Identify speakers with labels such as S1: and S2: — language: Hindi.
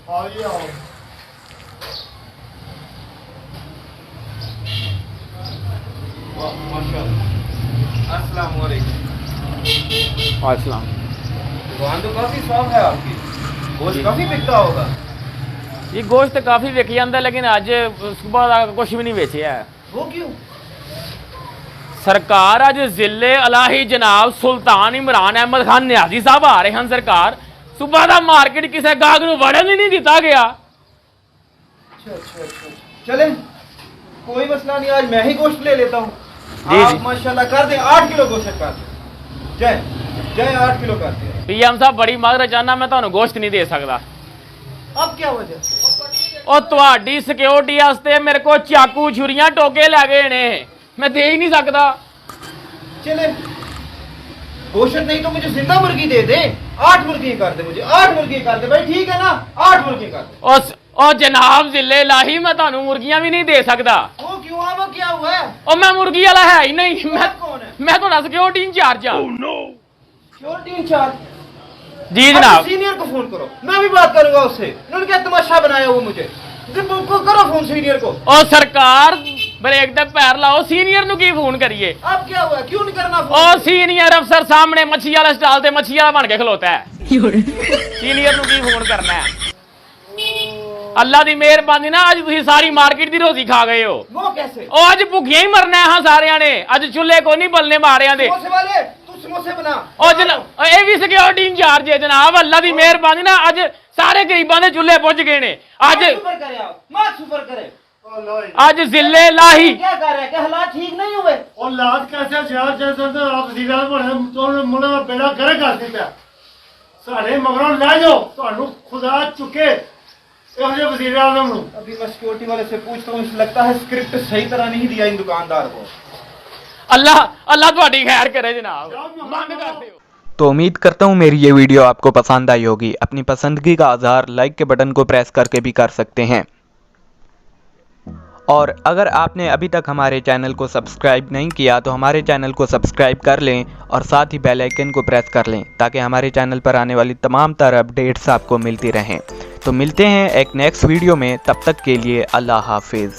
S1: अस्सलाम वालेकुम।
S2: अस्सलाम।
S1: दुकान तो काफी साफ है आपकी, गोश्त काफी बिकता होगा।
S2: ये गोश्त काफी विक जाता, लेकिन अज सुबह कुछ भी नहीं बेचिया है।
S1: वो क्यों?
S2: सरकार अज जिले इलाही जनाब सुल्तान इमरान अहमद खान न्याजी साहब आ रहे हैं। सरकार सुबह का मार्केट किसी गाहक को वड़न ही नहीं दिता गया।
S1: अच्छा, चले कोई मसला नहीं, आज मैं ही गोश्त ले लेता हूँ।
S2: जी,
S1: आप
S2: जी।
S1: माशाल्लाह कर दे, 8 किलो गोश्त कर दे। जय जय 8 किलो कर दे।
S2: पीएम साहब बड़ी माजरत चाहना, मैं ਤੁਹਾਨੂੰ गोश्त नहीं दे सकता।
S1: अब क्या वजह?
S2: और ਤੁਹਾਡੀ सिक्योरिटी वास्ते मेरे को चाकू छुरियां टोके लै गए ने, मैं दे ही नहीं सकता।
S1: चले गोश्त नहीं तो मुझे जिंदा मुर्गी दे दे, 8 मुर्गी कर दे, मुझे 8 मुर्गी कर दे भाई, ठीक है ना? 8 मुर्गी कर दे।
S2: और जनाब जिले इलाही मैं ਤੁਹਾਨੂੰ मुर्गियां भी नहीं दे सकता।
S1: वो क्यों? वो क्या हुआ है?
S2: और मैं मुर्गी वाला है ही नहीं,
S1: कौन है?
S2: मैं थोड़ा सिक्योरिटी इंचार्ज हाँ।
S1: Security incharge?
S2: जी जनाब।
S1: सीनियर को फोन करो, मैं भी बात करूंगा उससे। उन्होंने क्या तमाशा बनाया वो मुझे, करो फोन सीनियर को।
S2: और सरकार ब्रेक दे पैर लाओ, सीनियर नु की फोन करिए।
S1: अब क्या हुआ, क्यों नहीं करना फोन?
S2: और सीनियर अफसर सामने मच्छी वाला स्टाल ते मच्छी वाला बन के खलोता है। सीनियर नु की फोन करना है। अल्लाह दी मेहरबानी ना अज तुसी सारी मार्केट दी रोटी खा गए हो।
S1: वो कैसे?
S2: ओ अज भुखिया ही मरना है हाँ सारिया ने। अज चूल्हे को नहीं बलने मारिया दे।
S1: समोसे वाले तू समोसे बना।
S2: और जनाब ये भी सिक्योरिटी इंचार्ज है जनाब। अल्लाह दी मेहरबानी ना अज सारे गरीबां दे चूल्हे पुज गए ने। अज
S1: सुपर करे आप, मत सुपर करे।
S2: अज जिले लाही
S1: क्या कर रहे हैं? क्या हालात ठीक नहीं हुए?
S3: और लाद कैसे शहर जैसे तो आप जिला बने तो मुंडे दा बेड़ा करे कर दिता साढ़े मगरों ले जाओ ਤੁਹਾਨੂੰ खुदा चुके ਇਹੋ ਜਿਹੇ ਵਜ਼ੀਰ ਆਜ਼ਮ ਨੂੰ।
S1: अभी मैं सिक्योरिटी वाले से पूछता हूँ, लगता है स्क्रिप्ट सही तरह नहीं दिया इन दुकानदार को।
S2: अल्लाह ਤੁਹਾਡੀ खैर करे जनाब। बंद कर दो।
S4: तो उम्मीद करता हूँ मेरी ये वीडियो आपको पसंद आई होगी। अपनी पसंदगी का इज़हार लाइक के बटन को प्रेस करके भी कर सकते हैं। और अगर आपने अभी तक हमारे चैनल को सब्सक्राइब नहीं किया तो हमारे चैनल को सब्सक्राइब कर लें और साथ ही बेल आइकन को प्रेस कर लें ताकि हमारे चैनल पर आने वाली तमाम तरह अपडेट्स आपको मिलती रहें। तो मिलते हैं एक नेक्स्ट वीडियो में, तब तक के लिए अल्लाह हाफिज़।